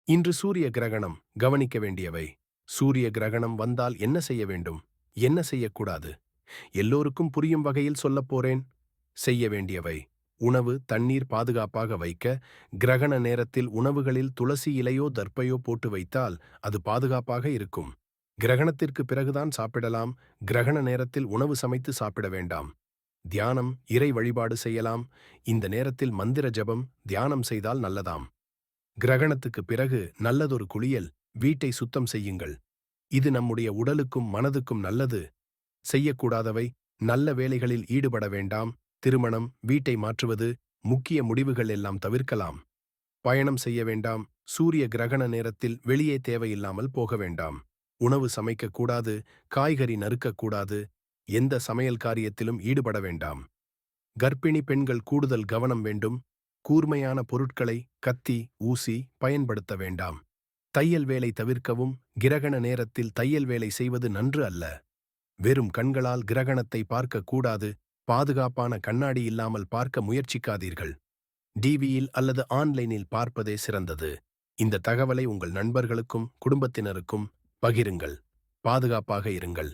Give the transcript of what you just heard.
இன்று சூரிய கிரகணம். கவனிக்க வேண்டியவை. சூரிய கிரகணம் வந்தால் என்ன செய்ய வேண்டும், என்ன செய்யக்கூடாது? எல்லோருக்கும் புரியும் வகையில் சொல்லப் போறேன். செய்ய வேண்டியவை: உணவு, தண்ணீர் பாதுகாப்பாக வைக்க. கிரகண நேரத்தில் உணவுகளில் துளசி இலையோ தர்ப்பையோ போட்டு வைத்தால் அது பாதுகாப்பாக இருக்கும். கிரகணத்திற்கு பிறகுதான் சாப்பிடலாம். கிரகண நேரத்தில் உணவு சமைத்து சாப்பிட வேண்டாம். தியானம், இறை வழிபாடு செய்யலாம். இந்த நேரத்தில் மந்திர ஜபம், தியானம் செய்தால் நல்லதாம். கிரகணத்துக்கு பிறகு நல்லதொரு குளியல். வீட்டை சுத்தம் செய்யுங்கள். இது நம்முடைய உடலுக்கும் மனதுக்கும் நல்லது. செய்யக்கூடாதவை: நல்ல வேலைகளில் ஈடுபட வேண்டாம். திருமணம், வீட்டை மாற்றுவது, முக்கிய முடிவுகள் எல்லாம் தவிர்க்கலாம். பயணம் செய்ய வேண்டாம். சூரிய கிரகண நேரத்தில் வெளியே தேவையில்லாமல் போக வேண்டாம். உணவு சமைக்கக்கூடாது. காய்கறி நறுக்கக்கூடாது. எந்த சமையல் காரியத்திலும் ஈடுபட வேண்டாம். கர்ப்பிணி பெண்கள் கூடுதல் கவனம் வேண்டும். கூர்மையான பொருட்களை, கத்தி, ஊசி பயன்படுத்த வேண்டாம். தையல் வேலை தவிர்க்கவும். கிரகண நேரத்தில் தையல் வேலை செய்வது நன்று அல்ல. வெறும் கண்களால் கிரகணத்தை பார்க்க கூடாது. பாதுகாப்பான கண்ணாடி இல்லாமல் பார்க்க முயற்சிக்காதீர்கள். டிவியில் அல்லது ஆன்லைனில் பார்ப்பதே சிறந்தது. இந்த தகவலை உங்கள் நண்பர்களுக்கும் குடும்பத்தினருக்கும் பகிருங்கள். பாதுகாப்பாக இருங்கள்.